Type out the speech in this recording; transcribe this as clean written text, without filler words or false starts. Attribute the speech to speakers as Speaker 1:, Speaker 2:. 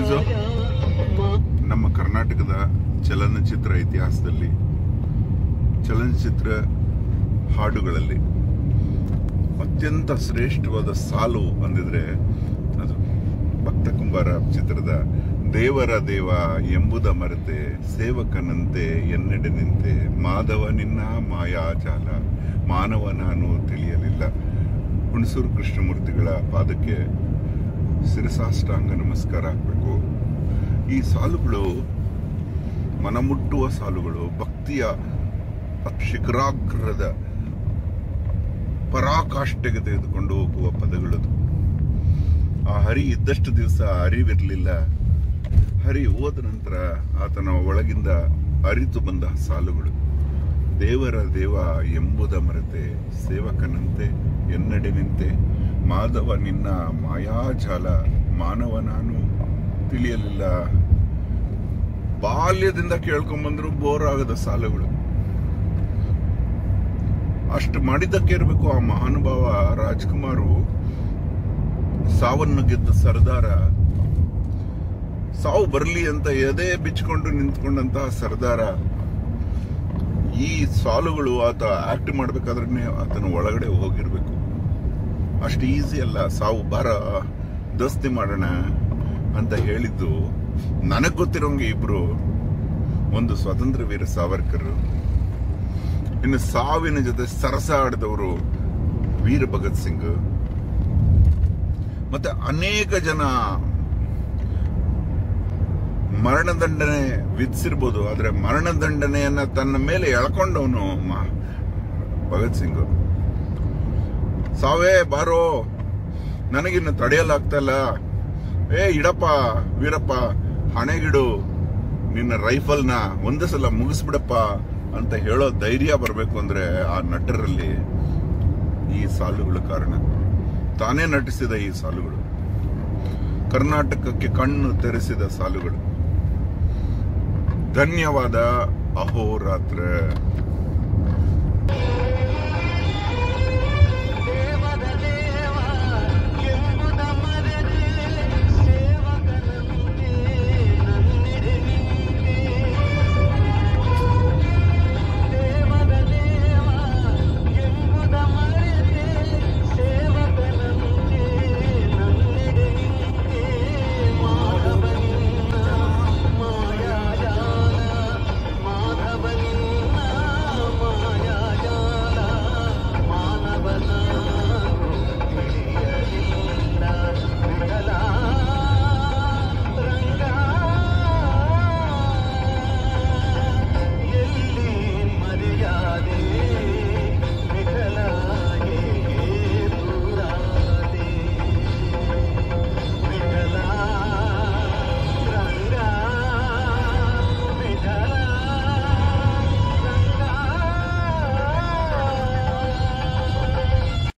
Speaker 1: ಇದು ನಮ್ಮ ಕರ್ನಾಟಕದ ಚಲನಚಿತ್ರ ಇತಿಹಾಸದಲ್ಲಿ ಚಲನಚಿತ್ರ ಹಾಡುಗಳಲ್ಲಿ ಅತ್ಯಂತ ಶ್ರೇಷ್ಠವಾದ ಸಾಲು ಅಂದಿದ್ರೆ ಅದು ಭಕ್ತ ಕುಂಬಾರ ಚಿತ್ರದ ದೇವರ ದೇವ ಎಂಬುದ ಮರೆತೆ ಸೇವಕನಂತೆ ಎನ್ನೆಡೆ ನಿಂತೆ ಮಾಧವ ನಿನ್ನ ಮಾಯಾಜಾಲ ಮಾನವ ನಾನು ತಿಳಿಯಲಿಲ್ಲ. ಹುಣಸೂರು ಕೃಷ್ಣಮೂರ್ತಿಗಳ ಪಾದಕ್ಕೆ ಶಿರಸಾಷ್ಟಾಂಗ ನಮಸ್ಕಾರ ಹಾಕಬೇಕು. ಈ ಸಾಲುಗಳು ಮನಮುಟ್ಟುವ ಸಾಲುಗಳು, ಭಕ್ತಿಯ ಶಿಖರಾಗ್ರದ ಪರಾಕಾಷ್ಠೆಗೆ ತೆಗೆದುಕೊಂಡು ಹೋಗುವ ಪದಗಳದು. ಆ ಹರಿ ಇದ್ದಷ್ಟು ದಿವಸ ಅರಿವಿರಲಿಲ್ಲ. ಹರಿ ಹೋದ ನಂತರ ಆತನ ಒಳಗಿಂದ ಅರಿತು ಬಂದ ಸಾಲುಗಳು. ದೇವರ ದೇವ ಎಂಬುದ ಮರೆತೆ ಸೇವಕನಂತೆ ಎನ್ನಡೆ ನಿಂತೆ ಮಾಧವ ನಿನ್ನ ಮಾಯಾಜಾಲ ಮಾನವ ನಾನು ತಿಳಿಯಲಿಲ್ಲ. ಬಾಲ್ಯದಿಂದ ಕೇಳ್ಕೊಂಬಂದ್ರು ಬೋರ್ ಆಗದ ಸಾಲುಗಳು. ಅಷ್ಟು ಮಾಡಿದ್ದಕ್ಕೆ ಇರಬೇಕು ಆ ಮಹಾನುಭಾವ ರಾಜ್ಕುಮಾರು ಸಾವನ್ನು ಗೆದ್ದ ಸರ್ದಾರ, ಸಾವು ಬರಲಿ ಅಂತ ಎದೆ ಬಿಚ್ಚಿಕೊಂಡು ನಿಂತ್ಕೊಂಡಂತಹ ಸರ್ದಾರ. ಈ ಸಾಲುಗಳು ಆತ ಆಕ್ಟ್ ಮಾಡ್ಬೇಕಾದ್ರೆ ಆತನ ಒಳಗಡೆ ಹೋಗಿರ್ಬೇಕು. ಅಷ್ಟು ಈಸಿ ಅಲ್ಲ. ಸಾವು ಬಾರ ದೋಸ್ತಿ ಮಾಡೋಣ ಅಂತ ಹೇಳಿದ್ದು ನನಗ್ ಗೊತ್ತಿರೋಂಗೆ ಇಬ್ರು, ಒಂದು ಸ್ವಾತಂತ್ರ್ಯ ವೀರ ಸಾವರ್ಕರ್, ಇನ್ನು ಸಾವಿನ ಜೊತೆ ಸರಸ ಆಡಿದವರು ವೀರ ಭಗತ್ ಸಿಂಗ್. ಮತ್ತೆ ಅನೇಕ ಜನ ಮರಣದಂಡನೆ ವಿಧಿಸಿರ್ಬೋದು, ಆದ್ರೆ ಮರಣದಂಡನೆಯನ್ನ ತನ್ನ ಮೇಲೆ ಎಳ್ಕೊಂಡವನು ಭಗತ್ ಸಿಂಗ್. ಸಾವೇ ಬಾರೋ, ನನಗಿನ್ನು ತಡೆಯಲಾಗ್ತಾ ಇಲ್ಲ, ಇಡಪ್ಪ ವೀರಪ್ಪ, ಹಣೆಗಿಡು ನಿನ್ನ ರೈಫಲ್ನ ಒಂದೇ ಸಲ ಮುಗಿಸ್ಬಿಡಪ್ಪ ಅಂತ ಹೇಳೋ ಧೈರ್ಯ ಬರಬೇಕು ಅಂದ್ರೆ ಆ ನಟರಲ್ಲಿ ಈ ಸಾಲುಗಳು ಕಾರಣ. ತಾನೇ ನಟಿಸಿದ ಈ ಸಾಲುಗಳು, ಕರ್ನಾಟಕಕ್ಕೆ ಕಣ್ಣು ತೆರೆಸಿದ ಸಾಲುಗಳು. ಧನ್ಯವಾದ. ಅಹೋರಾತ್ರ.